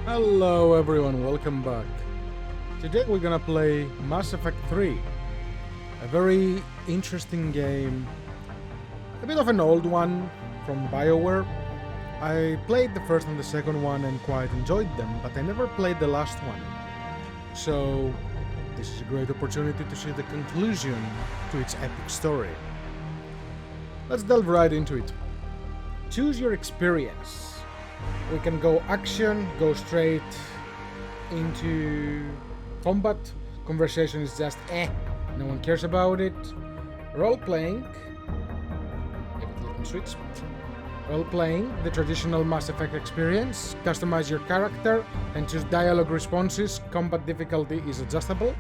Hello everyone, welcome back. Today we're gonna play Mass Effect 3. A very interesting game. A bit of an old one from BioWare. I played the first and the second one and quite enjoyed them, but I never played the last one. So this is a great opportunity to see the conclusion to its epic story. Let's delve right into it. Choose your experience. We can go action, go straight into combat. Conversation is just no one cares about it. Role playing. Let me switch. Role playing, the traditional Mass Effect experience. Customize your character and choose dialogue responses. Combat difficulty is adjustable.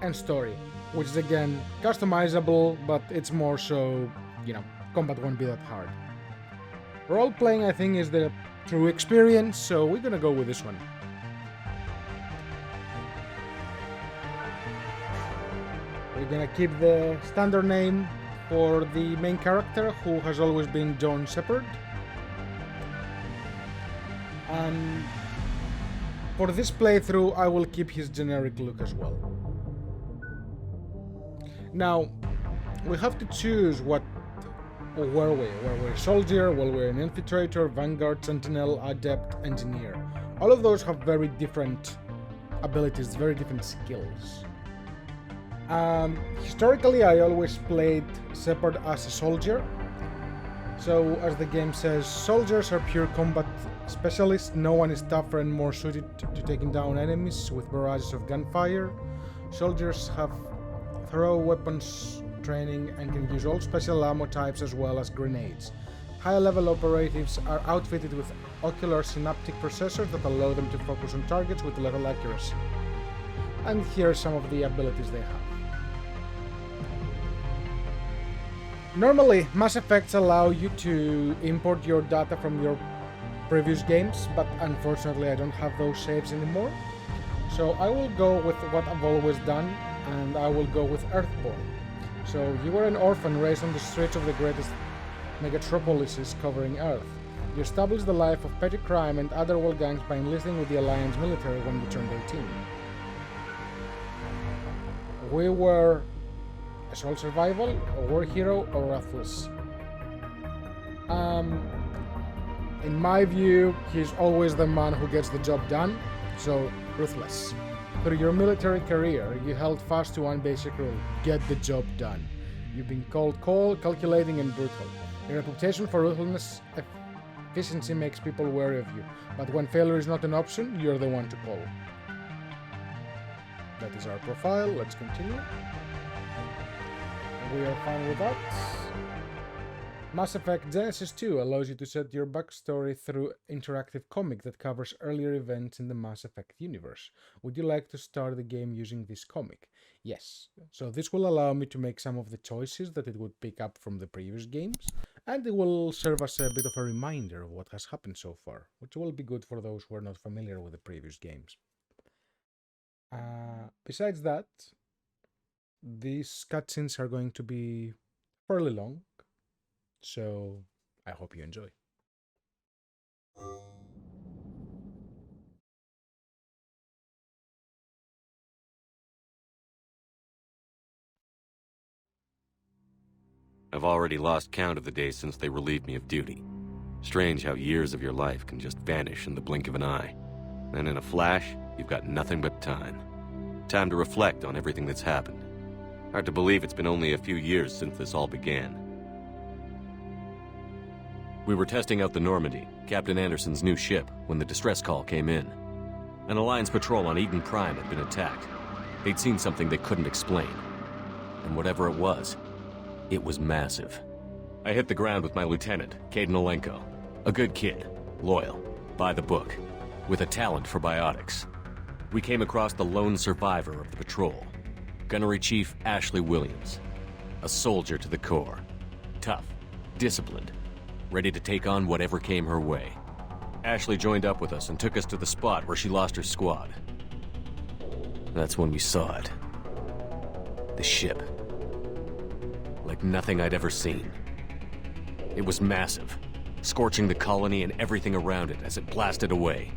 And story, which is again customizable, but it's more so, combat won't be that hard. Role-playing, I think, is the true experience, so we're gonna go with this one. We're gonna keep the standard name for the main character, who has always been John Shepard. And for this playthrough, I will keep his generic look as well. Now, we have to choose what were we? Were we a soldier? Were we an infiltrator, vanguard, sentinel, adept, engineer? All of those have very different abilities, very different skills. Historically, I always played Shepard as a soldier. So, as the game says, soldiers are pure combat specialists. No one is tougher and more suited to taking down enemies with barrages of gunfire. Soldiers have thorough weapons training and can use all special ammo types as well as grenades. High-level operatives are outfitted with ocular synaptic processors that allow them to focus on targets with level accuracy. And here are some of the abilities they have. Normally, Mass Effects allow you to import your data from your previous games, but unfortunately I don't have those saves anymore. So I will go with what I've always done, and I will go with Earthborn. So, you were an orphan raised on the streets of the greatest megatropolises covering Earth. You established the life of petty crime and otherworld gangs by enlisting with the Alliance military when you turned 18. We were a sole survival, a war hero, or ruthless. In my view, he's always the man who gets the job done, so ruthless. Through your military career, you held fast to one basic rule: get the job done. You've been called cold, calculating, and brutal. Your reputation for ruthlessness efficiency makes people wary of you, but when failure is not an option, you're the one to call. That is our profile. Let's continue. We are fine with that. Mass Effect Genesis 2 allows you to set your backstory through interactive comic that covers earlier events in the Mass Effect universe. Would you like to start the game using this comic? Yes. So this will allow me to make some of the choices that it would pick up from the previous games, and it will serve as a bit of a reminder of what has happened so far, which will be good for those who are not familiar with the previous games. Besides that, these cutscenes are going to be fairly long, so I hope you enjoy. I've already lost count of the days since they relieved me of duty. Strange how years of your life can just vanish in the blink of an eye. And in a flash, you've got nothing but time. Time to reflect on everything that's happened. Hard to believe it's been only a few years since this all began. We were testing out the Normandy, Captain Anderson's new ship, when the distress call came in. An Alliance patrol on Eden Prime had been attacked. They'd seen something they couldn't explain. And whatever it was massive. I hit the ground with my lieutenant, Kaidan Olenko. A good kid, loyal, by the book, with a talent for biotics. We came across the lone survivor of the patrol, Gunnery Chief Ashley Williams. A soldier to the core. Tough, disciplined, ready to take on whatever came her way. Ashley joined up with us and took us to the spot where she lost her squad. That's when we saw it. The ship. Like nothing I'd ever seen. It was massive, scorching the colony and everything around it as it blasted away.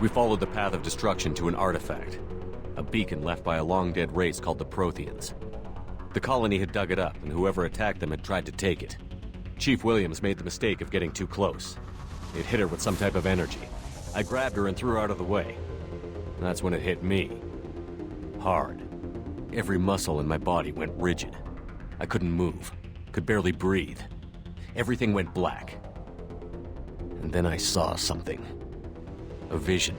We followed the path of destruction to an artifact, a beacon left by a long-dead race called the Protheans. The colony had dug it up, and whoever attacked them had tried to take it. Chief Williams made the mistake of getting too close. It hit her with some type of energy. I grabbed her and threw her out of the way. That's when it hit me. Hard. Every muscle in my body went rigid. I couldn't move, could barely breathe. Everything went black. And then I saw something. A vision.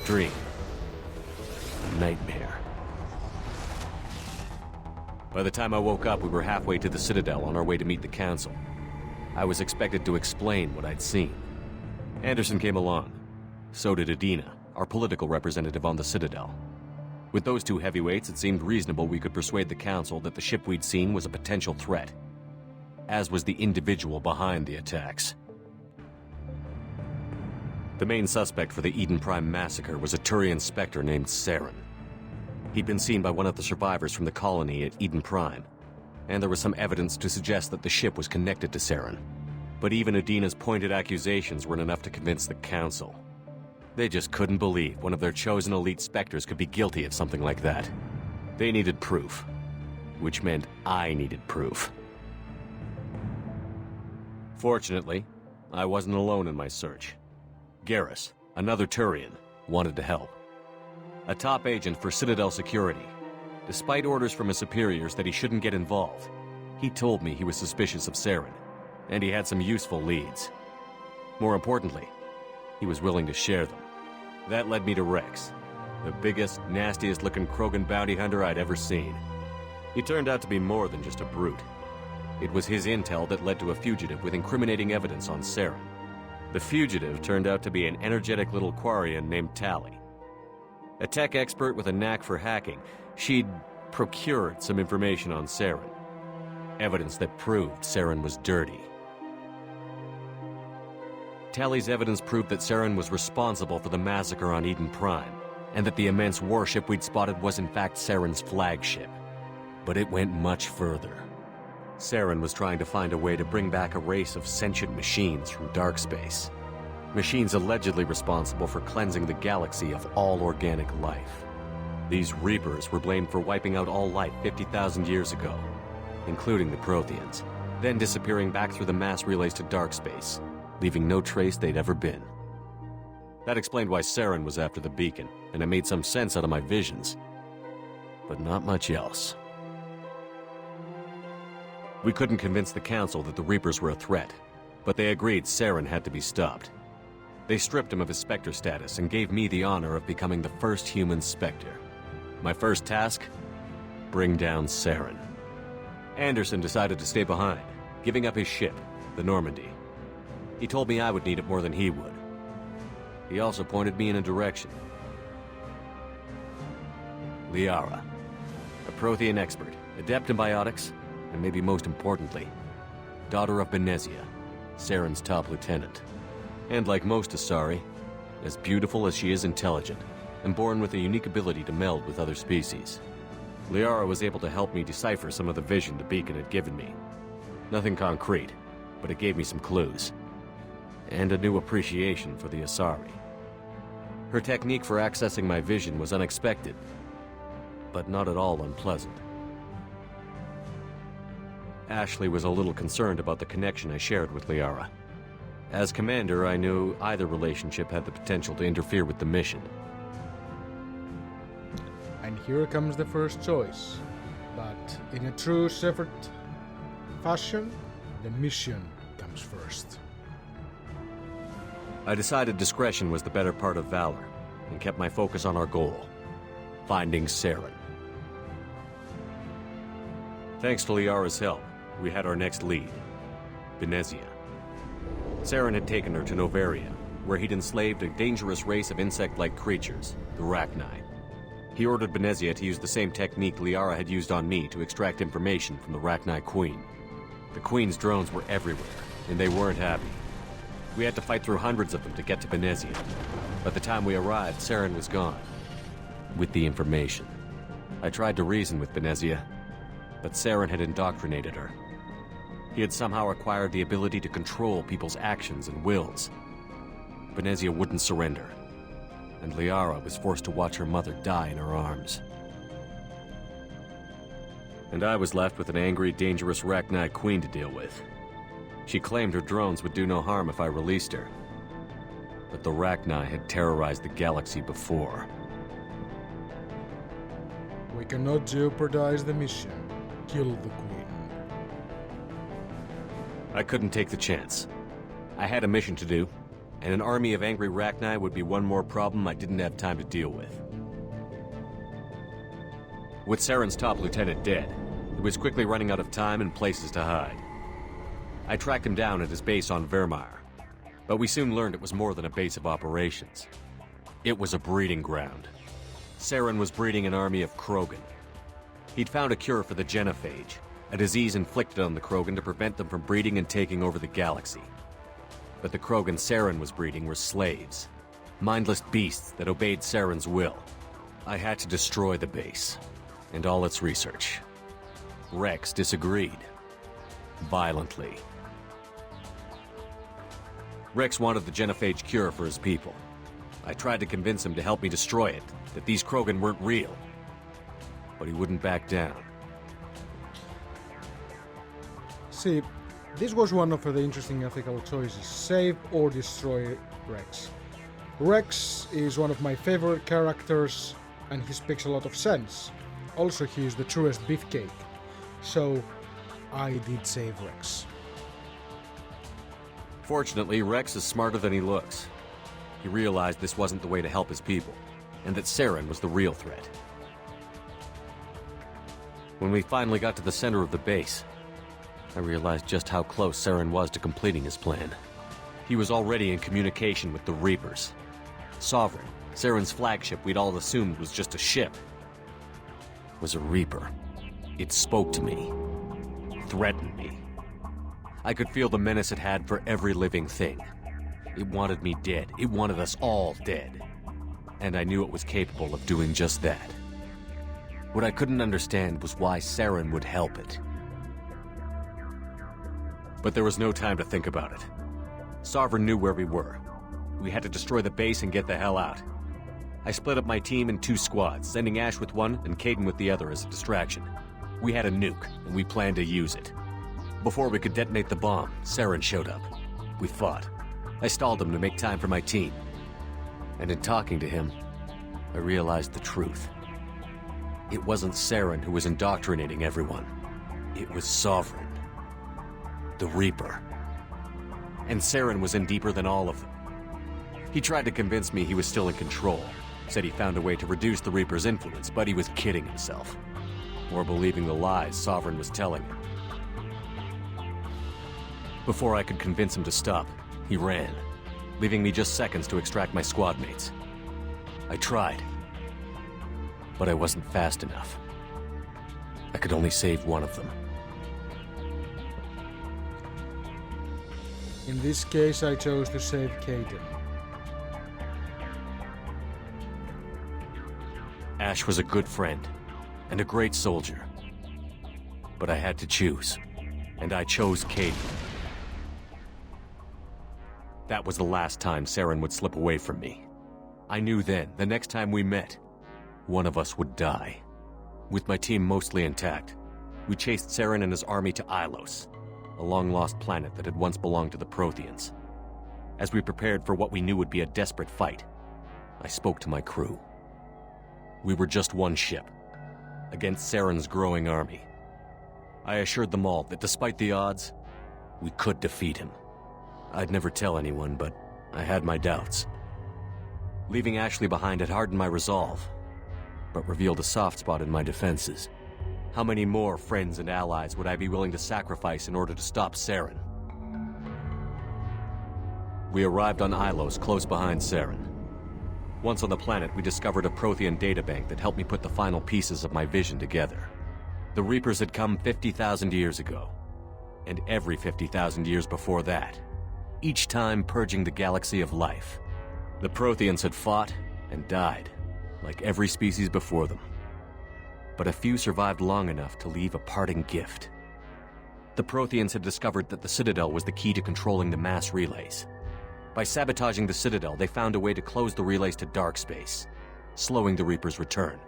Dream. A nightmare. By the time I woke up, we were halfway to the Citadel on our way to meet the Council. I was expected to explain what I'd seen. Anderson came along. So did Adina, our political representative on the Citadel. With those two heavyweights, it seemed reasonable we could persuade the Council that the ship we'd seen was a potential threat, as was the individual behind the attacks. The main suspect for the Eden Prime massacre was a Turian Spectre named Saren. He'd been seen by one of the survivors from the colony at Eden Prime, and there was some evidence to suggest that the ship was connected to Saren. But even Adina's pointed accusations weren't enough to convince the Council. They just couldn't believe one of their chosen elite Spectres could be guilty of something like that. They needed proof, which meant I needed proof. Fortunately, I wasn't alone in my search. Garrus, another Turian, wanted to help. A top agent for Citadel Security. Despite orders from his superiors that he shouldn't get involved, he told me he was suspicious of Saren, and he had some useful leads. More importantly, he was willing to share them. That led me to Rex, the biggest, nastiest-looking Krogan bounty hunter I'd ever seen. He turned out to be more than just a brute. It was his intel that led to a fugitive with incriminating evidence on Saren. The fugitive turned out to be an energetic little Quarian named Tali. A tech expert with a knack for hacking, she'd procured some information on Saren. Evidence that proved Saren was dirty. Tali's evidence proved that Saren was responsible for the massacre on Eden Prime, and that the immense warship we'd spotted was in fact Saren's flagship. But it went much further. Saren was trying to find a way to bring back a race of sentient machines from dark space. Machines allegedly responsible for cleansing the galaxy of all organic life. These Reapers were blamed for wiping out all life 50,000 years ago, including the Protheans, then disappearing back through the mass relays to dark space, leaving no trace they'd ever been. That explained why Saren was after the beacon, and it made some sense out of my visions. But not much else. We couldn't convince the Council that the Reapers were a threat, but they agreed Saren had to be stopped. They stripped him of his Spectre status and gave me the honor of becoming the first human Spectre. My first task? Bring down Saren. Anderson decided to stay behind, giving up his ship, the Normandy. He told me I would need it more than he would. He also pointed me in a direction. Liara, a Prothean expert, adept in biotics, and maybe most importantly, daughter of Benezia, Saren's top lieutenant. And like most Asari, as beautiful as she is intelligent, and born with a unique ability to meld with other species. Liara was able to help me decipher some of the vision the beacon had given me. Nothing concrete, but it gave me some clues. And a new appreciation for the Asari. Her technique for accessing my vision was unexpected, but not at all unpleasant. Ashley was a little concerned about the connection I shared with Liara. As commander, I knew either relationship had the potential to interfere with the mission. And here comes the first choice. But in a true Sephard fashion, the mission comes first. I decided discretion was the better part of valor, and kept my focus on our goal, finding Saren. Thanks to Liara's help, we had our next lead, Benezia. Saren had taken her to Noveria, where he'd enslaved a dangerous race of insect-like creatures, the Rachni. He ordered Benezia to use the same technique Liara had used on me to extract information from the Rachni Queen. The Queen's drones were everywhere, and they weren't happy. We had to fight through hundreds of them to get to Benezia. By the time we arrived, Saren was gone. With the information. I tried to reason with Benezia, but Saren had indoctrinated her. He had somehow acquired the ability to control people's actions and wills. Benezia wouldn't surrender, and Liara was forced to watch her mother die in her arms. And I was left with an angry, dangerous Rachni queen to deal with. She claimed her drones would do no harm if I released her. But the Rachni had terrorized the galaxy before. We cannot jeopardize the mission. Kill the queen. I couldn't take the chance. I had a mission to do, and an army of angry Rachni would be one more problem I didn't have time to deal with. With Saren's top lieutenant dead, he was quickly running out of time and places to hide. I tracked him down at his base on Vermeer, but we soon learned it was more than a base of operations. It was a breeding ground. Saren was breeding an army of Krogan. He'd found a cure for the genophage, a disease inflicted on the Krogan to prevent them from breeding and taking over the galaxy. But the Krogan Saren was breeding were slaves, mindless beasts that obeyed Saren's will. I had to destroy the base, and all its research. Rex disagreed. Violently. Rex wanted the genophage cure for his people. I tried to convince him to help me destroy it, that these Krogan weren't real. But he wouldn't back down. See, this was one of the interesting ethical choices. Save or destroy Rex. Rex is one of my favorite characters, and he speaks a lot of sense. Also, he is the truest beefcake. So, I did save Rex. Fortunately, Rex is smarter than he looks. He realized this wasn't the way to help his people, and that Saren was the real threat. When we finally got to the center of the base, I realized just how close Saren was to completing his plan. He was already in communication with the Reapers. Sovereign, Saren's flagship we'd all assumed was just a ship, was a Reaper. It spoke to me, threatened me. I could feel the menace it had for every living thing. It wanted me dead. It wanted us all dead. And I knew it was capable of doing just that. What I couldn't understand was why Saren would help it. But there was no time to think about it. Sovereign knew where we were. We had to destroy the base and get the hell out. I split up my team in 2 squads, sending Ash with one and Kaidan with the other as a distraction. We had a nuke, and we planned to use it. Before we could detonate the bomb, Saren showed up. We fought. I stalled him to make time for my team. And in talking to him, I realized the truth. It wasn't Saren who was indoctrinating everyone. It was Sovereign. The Reaper. And Saren was in deeper than all of them. He tried to convince me he was still in control. Said he found a way to reduce the Reaper's influence, but he was kidding himself. Or believing the lies Sovereign was telling him. Before I could convince him to stop, he ran, leaving me just seconds to extract my squad mates. I tried, but I wasn't fast enough. I could only save one of them. In this case, I chose to save Kaidan. Ash was a good friend, and a great soldier. But I had to choose, and I chose Kaidan. That was the last time Saren would slip away from me. I knew then, the next time we met, one of us would die. With my team mostly intact, we chased Saren and his army to Ilos, a long-lost planet that had once belonged to the Protheans. As we prepared for what we knew would be a desperate fight, I spoke to my crew. We were just one ship, against Saren's growing army. I assured them all that despite the odds, we could defeat him. I'd never tell anyone, but I had my doubts. Leaving Ashley behind had hardened my resolve, but revealed a soft spot in my defenses. How many more friends and allies would I be willing to sacrifice in order to stop Saren? We arrived on Ilos, close behind Saren. Once on the planet, we discovered a Prothean databank that helped me put the final pieces of my vision together. The Reapers had come 50,000 years ago, and every 50,000 years before that, each time purging the galaxy of life. The Protheans had fought and died, like every species before them. But a few survived long enough to leave a parting gift. The Protheans had discovered that the Citadel was the key to controlling the mass relays. By sabotaging the Citadel, they found a way to close the relays to dark space, slowing the Reapers' return,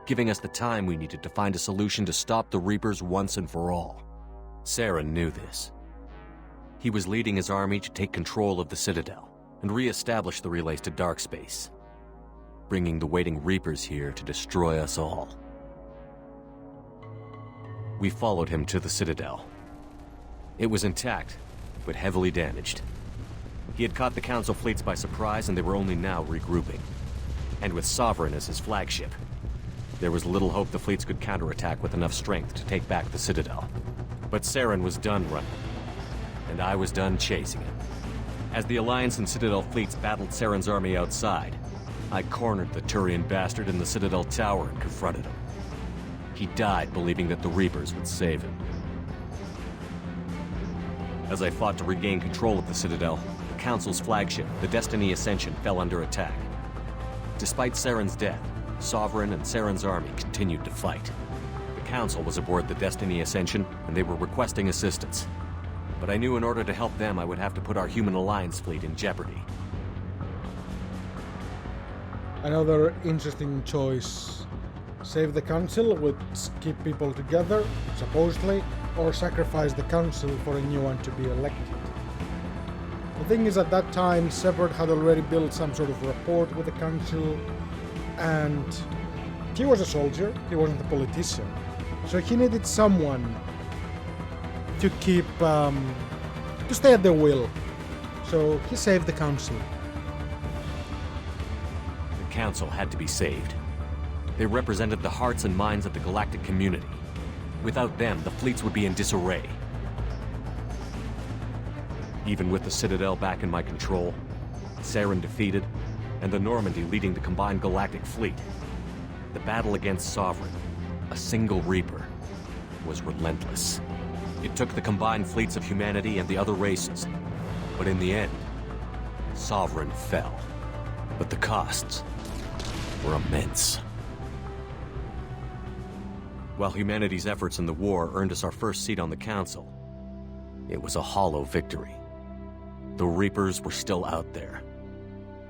giving us the time we needed to find a solution to stop the Reapers once and for all. Saren knew this. He was leading his army to take control of the Citadel and re-establish the relays to dark space, bringing the waiting Reapers here to destroy us all. We followed him to the Citadel. It was intact, but heavily damaged. He had caught the Council fleets by surprise, and they were only now regrouping. And with Sovereign as his flagship, there was little hope the fleets could counterattack with enough strength to take back the Citadel. But Saren was done running, and I was done chasing him. As the Alliance and Citadel fleets battled Saren's army outside, I cornered the Turian bastard in the Citadel tower and confronted him. He died believing that the Reapers would save him. As I fought to regain control of the Citadel, the Council's flagship, the Destiny Ascension, fell under attack. Despite Saren's death, Sovereign and Saren's army continued to fight. The Council was aboard the Destiny Ascension, and they were requesting assistance. But I knew in order to help them, I would have to put our Human Alliance fleet in jeopardy. Another interesting choice. Save the Council, which keep people together, supposedly, or sacrifice the Council for a new one to be elected. The thing is, at that time, Shepard had already built some sort of rapport with the Council, and he was a soldier, he wasn't a politician. So he needed someone to keep, to stay at their will. So he saved the Council. The Council had to be saved. They represented the hearts and minds of the galactic community. Without them, the fleets would be in disarray. Even with the Citadel back in my control, Saren defeated, and the Normandy leading the combined galactic fleet, the battle against Sovereign, a single Reaper, was relentless. It took the combined fleets of humanity and the other races, but in the end, Sovereign fell. But the costs were immense. While humanity's efforts in the war earned us our first seat on the Council, it was a hollow victory. The Reapers were still out there.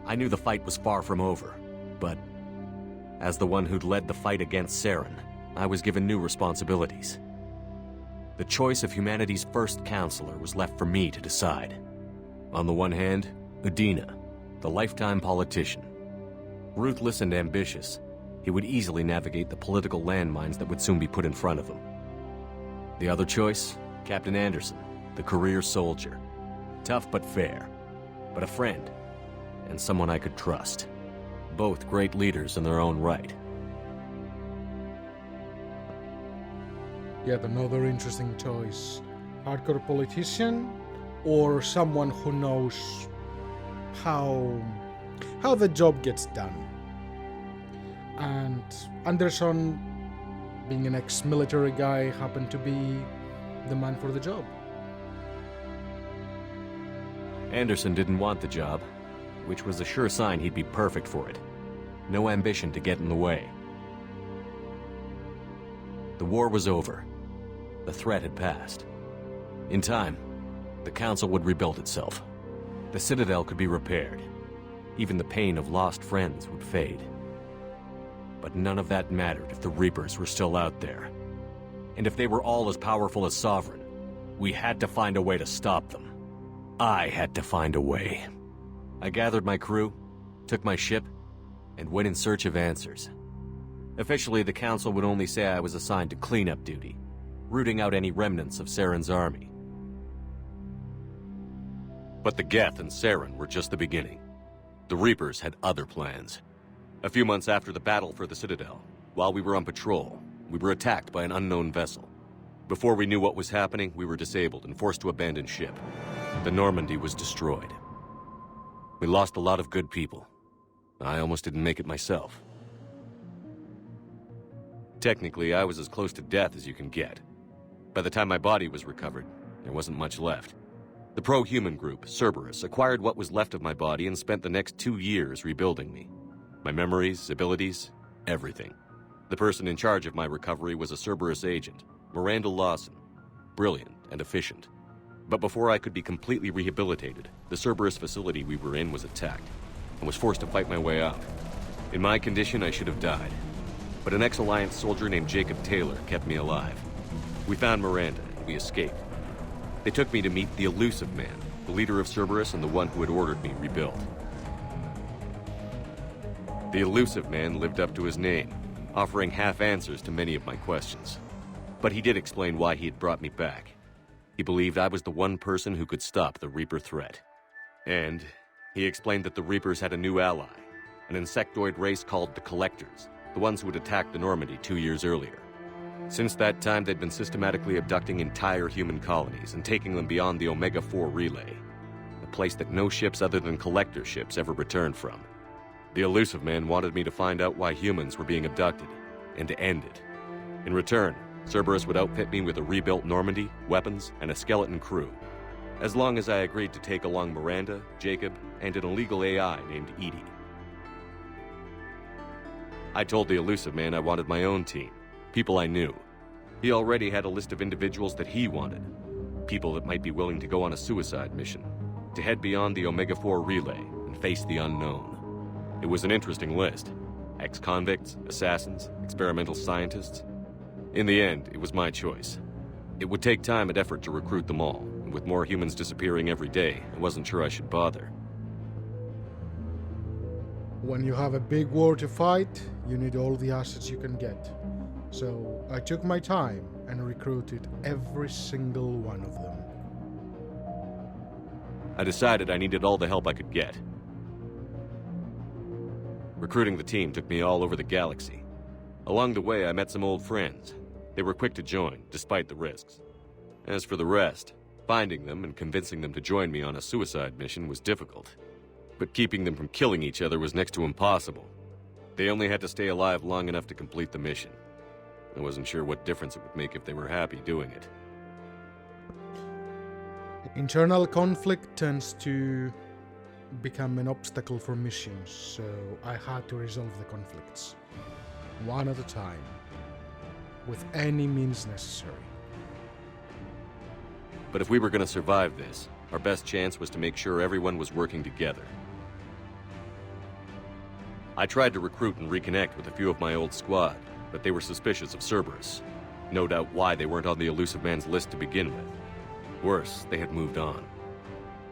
I knew the fight was far from over, but as the one who'd led the fight against Saren, I was given new responsibilities. The choice of humanity's first counselor was left for me to decide. On the one hand, Udina, the lifetime politician. Ruthless and ambitious, he would easily navigate the political landmines that would soon be put in front of him. The other choice, Captain Anderson, the career soldier. Tough but fair, but a friend, and someone I could trust. Both great leaders in their own right. Yet another interesting choice. Hardcore politician, or someone who knows how the job gets done. And Anderson, being an ex-military guy, happened to be the man for the job. Anderson didn't want the job, which was a sure sign he'd be perfect for it. No ambition to get in the way. The war was over. The threat had passed. In time, the Council would rebuild itself. The Citadel could be repaired. Even the pain of lost friends would fade. But none of that mattered if the Reapers were still out there. And if they were all as powerful as Sovereign, we had to find a way to stop them. I had to find a way. I gathered my crew, took my ship, and went in search of answers. Officially, the Council would only say I was assigned to cleanup duty, rooting out any remnants of Saren's army. But the Geth and Saren were just the beginning. The Reapers had other plans. A few months after the battle for the Citadel, while we were on patrol, we were attacked by an unknown vessel. Before we knew what was happening, we were disabled and forced to abandon ship. The Normandy was destroyed. We lost a lot of good people. I almost didn't make it myself. Technically, I was as close to death as you can get. By the time my body was recovered, there wasn't much left. The pro-human group, Cerberus, acquired what was left of my body and spent the next 2 years rebuilding me. My memories, abilities, everything. The person in charge of my recovery was a Cerberus agent, Miranda Lawson. Brilliant and efficient. But before I could be completely rehabilitated, the Cerberus facility we were in was attacked, and was forced to fight my way out. In my condition, I should have died. But an ex-Alliance soldier named Jacob Taylor kept me alive. We found Miranda, and we escaped. They took me to meet the Elusive Man, the leader of Cerberus and the one who had ordered me rebuilt. The Elusive Man lived up to his name, offering half answers to many of my questions. But he did explain why he had brought me back. He believed I was the one person who could stop the Reaper threat. And he explained that the Reapers had a new ally, an insectoid race called the Collectors, the ones who had attacked the Normandy 2 years earlier. Since that time, they'd been systematically abducting entire human colonies and taking them beyond the Omega-4 relay, a place that no ships other than Collector ships ever returned from. The Elusive Man wanted me to find out why humans were being abducted, and to end it. In return, Cerberus would outfit me with a rebuilt Normandy, weapons, and a skeleton crew, as long as I agreed to take along Miranda, Jacob, and an illegal AI named Edie. I told the Elusive Man I wanted my own team, people I knew. He already had a list of individuals that he wanted, people that might be willing to go on a suicide mission, to head beyond the Omega-4 relay and face the unknown. It was an interesting list. Ex-convicts, assassins, experimental scientists. In the end, it was my choice. It would take time and effort to recruit them all, and with more humans disappearing every day, I wasn't sure I should bother. When you have a big war to fight, you need all the assets you can get. So I took my time and recruited every single one of them. I decided I needed all the help I could get. Recruiting the team took me all over the galaxy. Along the way, I met some old friends. They were quick to join, despite the risks. As for the rest, finding them and convincing them to join me on a suicide mission was difficult. But keeping them from killing each other was next to impossible. They only had to stay alive long enough to complete the mission. I wasn't sure what difference it would make if they were happy doing it. Internal conflict tends to become an obstacle for missions, so I had to resolve the conflicts, one at a time, with any means necessary. But if we were going to survive this, our best chance was to make sure everyone was working together. I tried to recruit and reconnect with a few of my old squad, but they were suspicious of Cerberus. No doubt why they weren't on the Elusive Man's list to begin with. Worse, they had moved on.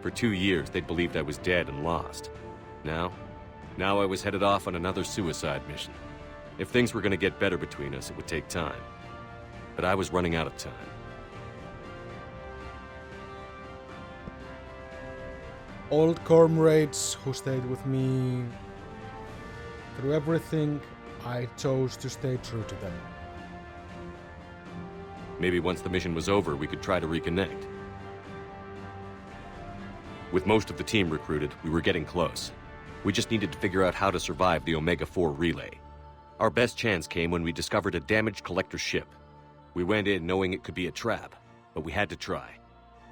For 2 years, they'd believed I was dead and lost. Now I was headed off on another suicide mission. If things were going to get better between us, it would take time. But I was running out of time. Old comrades who stayed with me through everything, I chose to stay true to them. Maybe once the mission was over, we could try to reconnect. With most of the team recruited, we were getting close. We just needed to figure out how to survive the Omega-4 relay. Our best chance came when we discovered a damaged Collector ship. We went in knowing it could be a trap, but we had to try.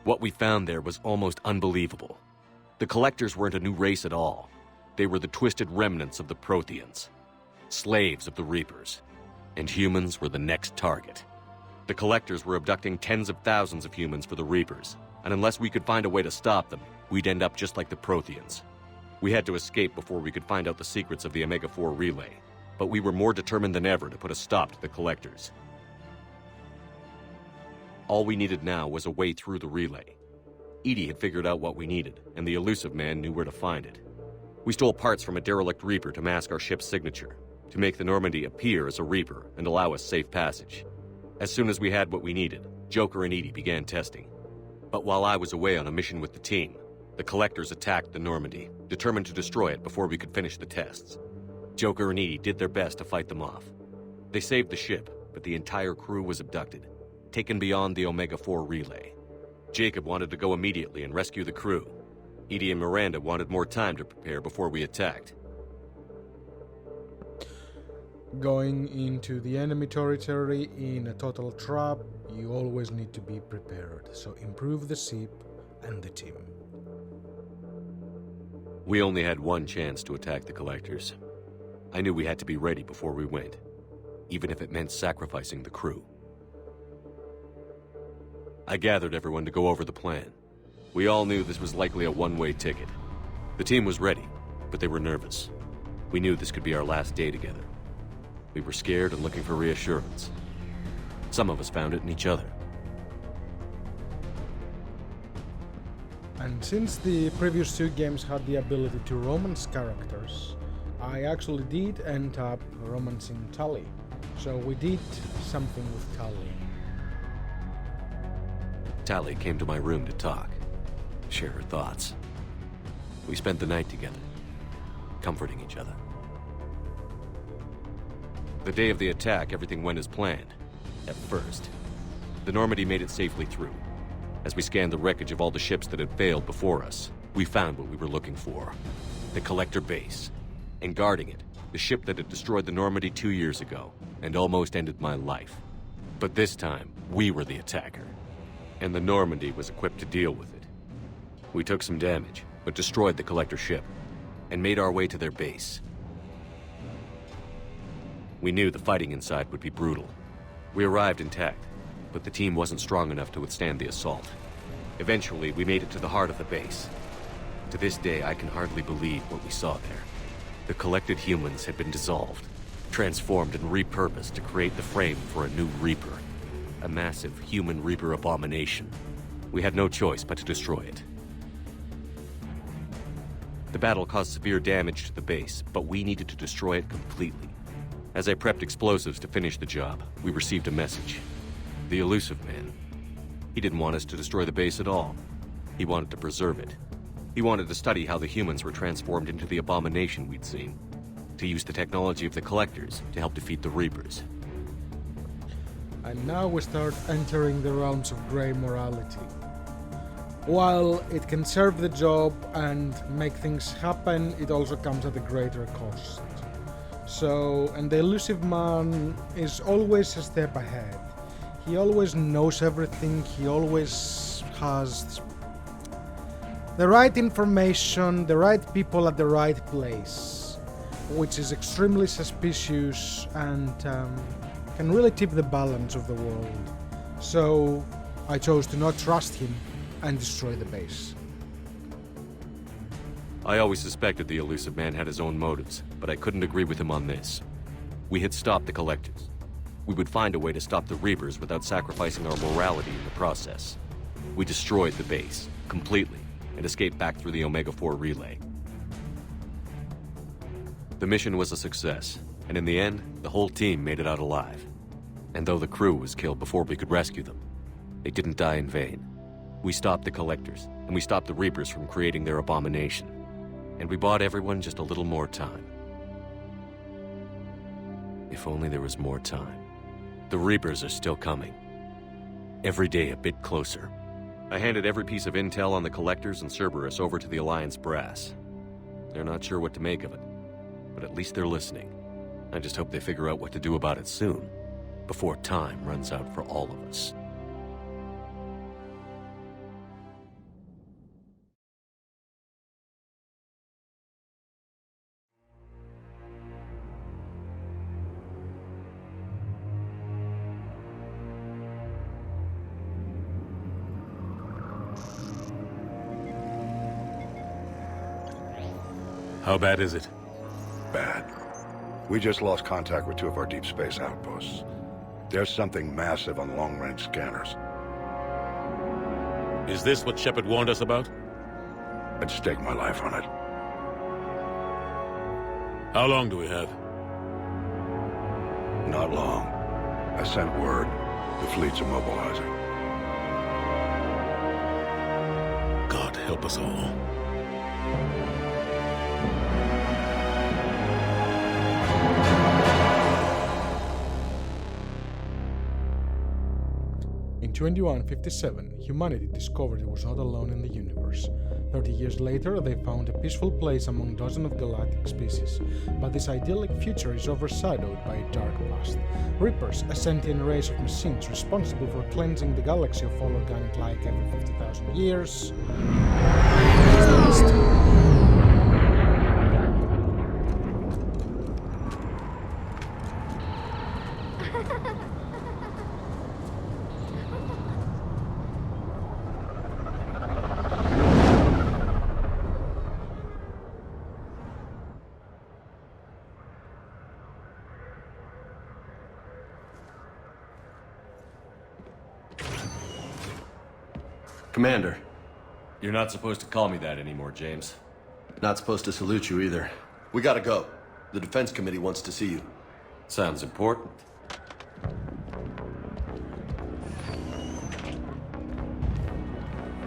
What we found there was almost unbelievable. The Collectors weren't a new race at all. They were the twisted remnants of the Protheans, slaves of the Reapers, and humans were the next target. The Collectors were abducting tens of thousands of humans for the Reapers, and unless we could find a way to stop them, we'd end up just like the Protheans. We had to escape before we could find out the secrets of the Omega-4 relay, but we were more determined than ever to put a stop to the Collectors. All we needed now was a way through the relay. Edie had figured out what we needed, and the Elusive Man knew where to find it. We stole parts from a derelict Reaper to mask our ship's signature, to make the Normandy appear as a Reaper and allow us safe passage. As soon as we had what we needed, Joker and Edie began testing. But while I was away on a mission with the team, the Collectors attacked the Normandy, determined to destroy it before we could finish the tests. Joker and Edie did their best to fight them off. They saved the ship, but the entire crew was abducted, taken beyond the Omega-4 relay. Jacob wanted to go immediately and rescue the crew. Edie and Miranda wanted more time to prepare before we attacked. Going into the enemy territory in a total trap, you always need to be prepared. So improve the ship, and the team. We only had one chance to attack the Collectors. I knew we had to be ready before we went, even if it meant sacrificing the crew. I gathered everyone to go over the plan. We all knew this was likely a one-way ticket. The team was ready, but they were nervous. We knew this could be our last day together. We were scared and looking for reassurance. Some of us found it in each other. And since the previous two games had the ability to romance characters, I actually did end up romancing Tali. So we did something with Tali. Tali came to my room to talk, share her thoughts. We spent the night together, comforting each other. The day of the attack, everything went as planned. At first. The Normandy made it safely through. As we scanned the wreckage of all the ships that had failed before us, we found what we were looking for. The Collector base. And guarding it, the ship that had destroyed the Normandy 2 years ago, and almost ended my life. But this time, we were the attacker. And the Normandy was equipped to deal with it. We took some damage, but destroyed the Collector ship, and made our way to their base. We knew the fighting inside would be brutal. We arrived intact, but the team wasn't strong enough to withstand the assault. Eventually, we made it to the heart of the base. To this day, I can hardly believe what we saw there. The collected humans had been dissolved, transformed and repurposed to create the frame for a new Reaper. A massive human Reaper abomination. We had no choice but to destroy it. The battle caused severe damage to the base, but we needed to destroy it completely. As I prepped explosives to finish the job, we received a message. The Illusive Man. He didn't want us to destroy the base at all. He wanted to preserve it. He wanted to study how the humans were transformed into the abomination we'd seen. To use the technology of the Collectors to help defeat the Reapers. And now we start entering the realms of grey morality. While it can serve the job and make things happen, it also comes at a greater cost. So, and the Illusive Man is always a step ahead. He always knows everything, he always has the right information, the right people at the right place, which is extremely suspicious and can really tip the balance of the world. So, I chose to not trust him and destroy the base. I always suspected the Illusive Man had his own motives, but I couldn't agree with him on this. We had stopped the Collectors. We would find a way to stop the Reapers without sacrificing our morality in the process. We destroyed the base, completely, and escaped back through the Omega-4 relay. The mission was a success, and in the end, the whole team made it out alive. And though the crew was killed before we could rescue them, they didn't die in vain. We stopped the Collectors, and we stopped the Reapers from creating their abomination. And we bought everyone just a little more time. If only there was more time. The Reapers are still coming. Every day a bit closer. I handed every piece of intel on the Collectors and Cerberus over to the Alliance brass. They're not sure what to make of it, but at least they're listening. I just hope they figure out what to do about it soon, before time runs out for all of us. How bad is it? Bad. We just lost contact with two of our deep space outposts. There's something massive on long-range scanners. Is this what Shepard warned us about? I'd stake my life on it. How long do we have? Not long. I sent word. The fleet's immobilizing. God help us all. In 2157, humanity discovered it was not alone in the universe. 30 years later, they found a peaceful place among dozens of galactic species, but this idyllic future is overshadowed by a dark past. Reapers, a sentient race of machines responsible for cleansing the galaxy of all organic life every 50,000 years. Commander, You're not supposed to call me that anymore, James. not supposed to salute you either. We gotta go. The Defense Committee wants to see you. Sounds important.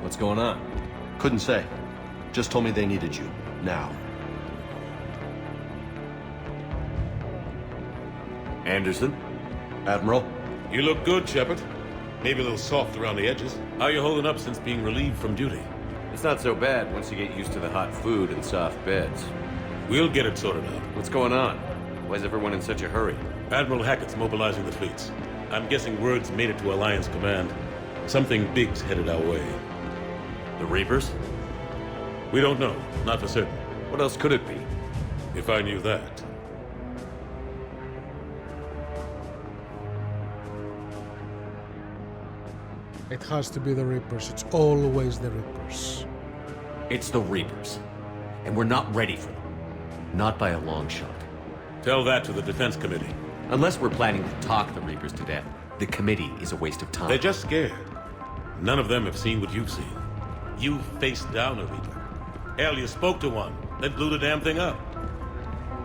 What's going on? Couldn't say. Just told me they needed you. Now. Anderson? Admiral? You look good, Shepard. Maybe a little soft around the edges. How you holding up since being relieved from duty? It's not so bad once you get used to the hot food and soft beds. We'll get it sorted out. What's going on? Why is everyone in such a hurry? Admiral Hackett's mobilizing the fleets. I'm guessing word's made it to Alliance Command. Something big's headed our way. The Reapers? We don't know. Not for certain. What else could it be? If I knew that. It has to be the Reapers. It's always the Reapers. It's the Reapers. And we're not ready for them. Not by a long shot. Tell that to the Defense Committee. Unless we're planning to talk the Reapers to death, the committee is a waste of time. They're just scared. None of them have seen what you've seen. You faced down a Reaper. Hell, you spoke to one, then blew the damn thing up.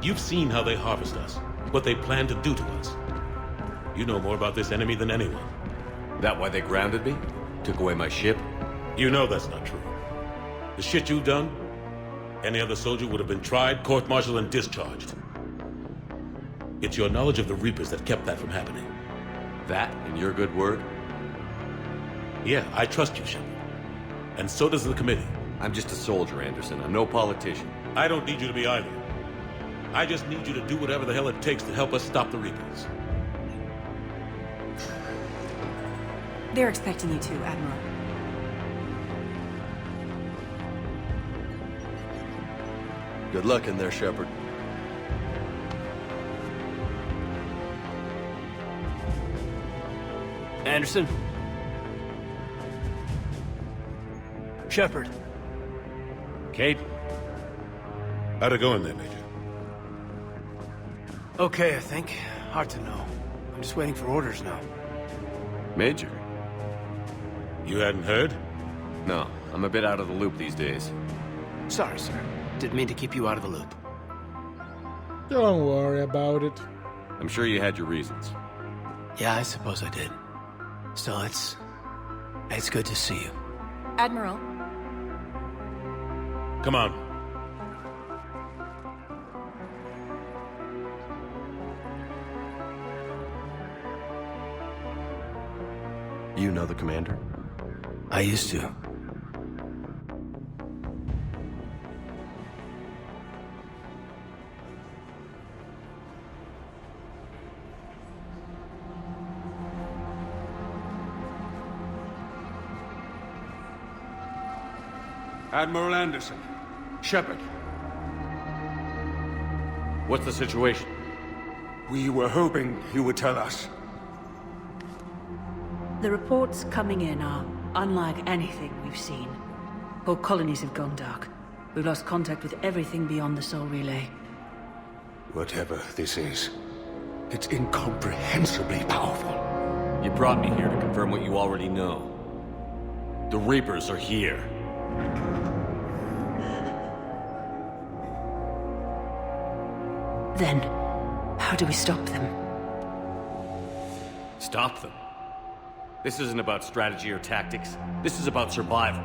You've seen how they harvest us, what they plan to do to us. You know more about this enemy than anyone. That why they grounded me? Took away my ship? You know that's not true. The shit you've done, any other soldier would have been tried, court-martialed, and discharged. It's your knowledge of the Reapers that kept that from happening. That and your good word? Yeah, I trust you, Shepard. And so does the committee. I'm just a soldier, Anderson. I'm no politician. I don't need you to be either. I just need you to do whatever the hell it takes to help us stop the Reapers. They're expecting you to, Admiral. Good luck in there, Shepard. Anderson? Shepard? Kate? How'd it go in there, Major? Okay, I think. Hard to know. I'm just waiting for orders now. Major? You hadn't heard? No, I'm a bit out of the loop these days. Sorry, sir. Didn't mean to keep you out of the loop. Don't worry about it. I'm sure you had your reasons. Yeah, I suppose I did. Still, it's good to see you. Admiral, Come on. You know the commander? I used to. Admiral Anderson. Shepard. What's the situation? We were hoping you would tell us. the reports coming in are unlike anything we've seen. Whole colonies have gone dark. We've lost contact with everything beyond the Sol Relay. Whatever this is, it's incomprehensibly powerful. You brought me here to confirm what you already know. The Reapers are here. Then, how do we stop them? Stop them? This isn't about strategy or tactics. This is about survival.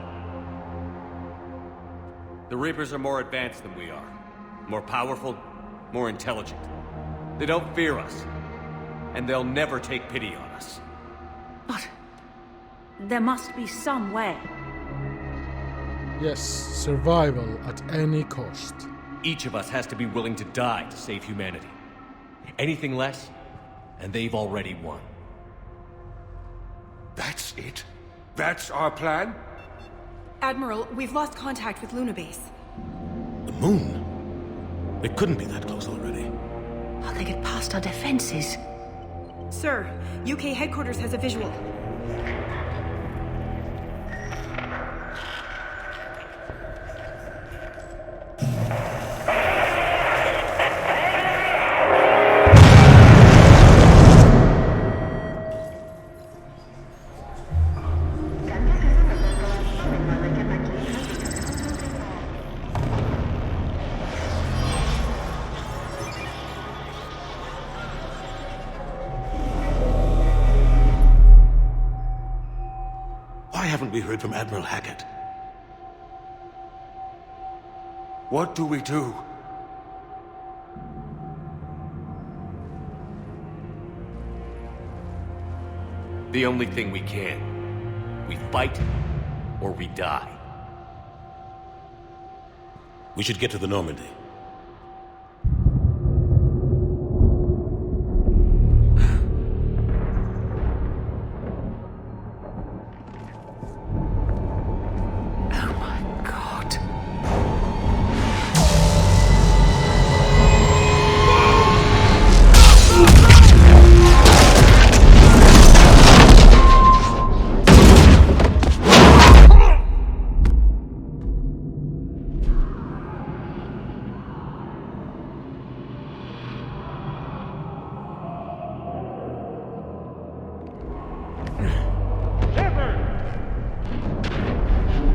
The Reapers are more advanced than we are. More powerful, more intelligent. They don't fear us. And they'll never take pity on us. But there must be some way. Yes, survival at any cost. Each of us has to be willing to die to save humanity. Anything less, and they've already won. That's it? That's our plan? Admiral, we've lost contact with Luna Base. The moon? It couldn't be that close already. How'd they get past our defenses? Sir, UK headquarters has a visual. Why haven't we heard from Admiral Hackett? What do we do? The only thing we can. We fight, or we die. We should get to the Normandy. Oh my god.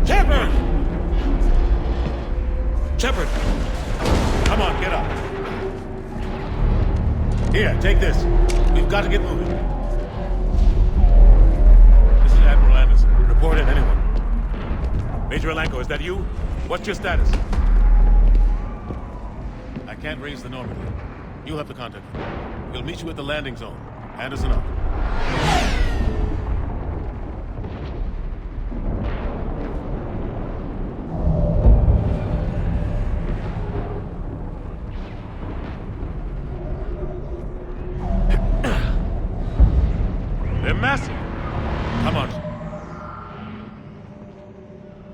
Shepard! Shepard! Come on, get up. Here, take this. We've got to get moving. This is Admiral Anderson. Report in, anyone. Major Alenko, is that you? What's your status? I can't raise the Normandy. You'll have to contact me. We'll meet you at the landing zone. Anderson up. They're massive. Come on.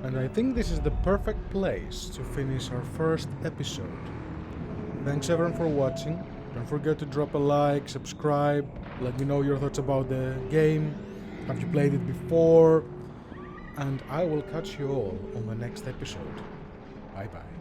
And I think this is the perfect place to finish our first episode. Thanks everyone for watching. Don't forget to drop a like, subscribe, let me know your thoughts about the game. Have you played it before? And I will catch you all on the next episode. Bye bye.